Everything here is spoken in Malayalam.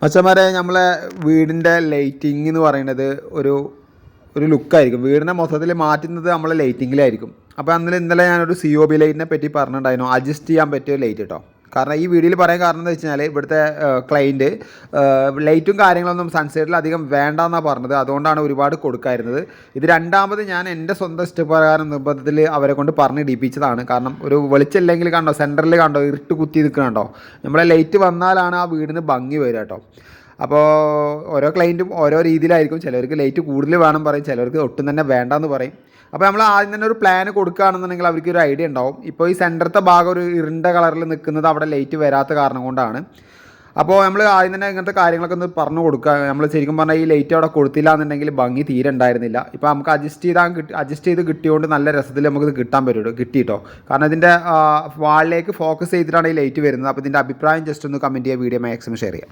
മച്ചന്മാരെ നമ്മളെ വീടിൻ്റെ ലൈറ്റിംഗ് എന്ന് പറയുന്നത് ഒരു ഒരു ലുക്കായിരിക്കും. വീടിനെ മൊത്തത്തിൽ മാറ്റുന്നത് നമ്മളെ ലൈറ്റിങ്ങിലായിരിക്കും. അപ്പോൾ ഇന്നലെ ഞാനൊരു COB ലൈറ്റിനെ പറ്റി പറഞ്ഞിട്ടുണ്ടായിരുന്നു, അഡ്ജസ്റ്റ് ചെയ്യാൻ പറ്റിയ ലൈറ്റ് കേട്ടോ. കാരണം ഈ വീഡിയോയിൽ പറയാൻ കാരണം എന്താ വെച്ച് കഴിഞ്ഞാൽ ഇവിടുത്തെ ക്ലയൻറ്റ് ലൈറ്റും കാര്യങ്ങളൊന്നും സൺസൈഡിൽ അധികം വേണ്ടെന്നാണ് പറഞ്ഞത്. അതുകൊണ്ടാണ് ഒരുപാട് കൊടുക്കായിരുന്നത്. ഇത് രണ്ടാമത് ഞാൻ എൻ്റെ സ്വന്തം ഇഷ്ടപ്രകാരം നിർബന്ധത്തിൽ അവരെ കൊണ്ട് പറഞ്ഞ് ഇടിപ്പിച്ചതാണ്. കാരണം ഒരു വെളിച്ചമില്ലെങ്കിൽ കണ്ടോ, സെൻറ്ററിൽ കണ്ടോ ഇരുട്ട് കുത്തി നിൽക്കണുണ്ടോ, നമ്മളെ ലൈറ്റ് വന്നാലാണ് ആ വീടിന് ഭംഗി വരിക കേട്ടോ. അപ്പോൾ ഓരോ ക്ലയൻറ്റും ഓരോ രീതിയിലായിരിക്കും. ചിലർക്ക് ലൈറ്റ് കൂടുതൽ വേണം പറയും, ചിലർക്ക് ഒട്ടും തന്നെ വേണ്ടാന്ന് പറയും. അപ്പോൾ നമ്മൾ ആദ്യം തന്നെ ഒരു പ്ലാൻ കൊടുക്കുകയാണെന്നുണ്ടെങ്കിൽ അവർക്ക് ഒരു ഐഡിയ ഉണ്ടാവും. ഇപ്പോൾ ഈ സെൻറ്ററത്തെ ഭാഗം ഒരു ഇരുണ്ട കളറിൽ നിൽക്കുന്നത് അവിടെ ലൈറ്റ് വരാത്ത കാരണം കൊണ്ടാണ്. അപ്പോൾ നമ്മൾ ആദ്യം തന്നെ ഇങ്ങനത്തെ കാര്യങ്ങളൊക്കെ ഒന്ന് പറഞ്ഞു കൊടുക്കുക. നമ്മൾ ശരിക്കും പറഞ്ഞാൽ ഈ ലൈറ്റ് അവിടെ കൊടുത്തില്ല എന്നുണ്ടെങ്കിൽ ഭംഗി തീരെ ഉണ്ടായിരുന്നില്ല. ഇപ്പോൾ നമുക്ക് അഡ്ജസ്റ്റ് ചെയ്ത് കിട്ടിയതുകൊണ്ട് നല്ല രസത്തിൽ നമുക്കിത് കിട്ടിയിട്ടോ. കാരണം ഇതിൻ്റെ വാളിലേക്ക് ഫോക്കസ് ചെയ്തിട്ടാണ് ഈ ലൈറ്റ് വരുന്നത്. അപ്പോൾ ഇതിൻ്റെ അഭിപ്രായം ജസ്റ്റ് ഒന്ന് കമൻറ്റ് ചെയ്യുക, വീഡിയോ മാക്സിമം ഷെയർ ചെയ്യുക.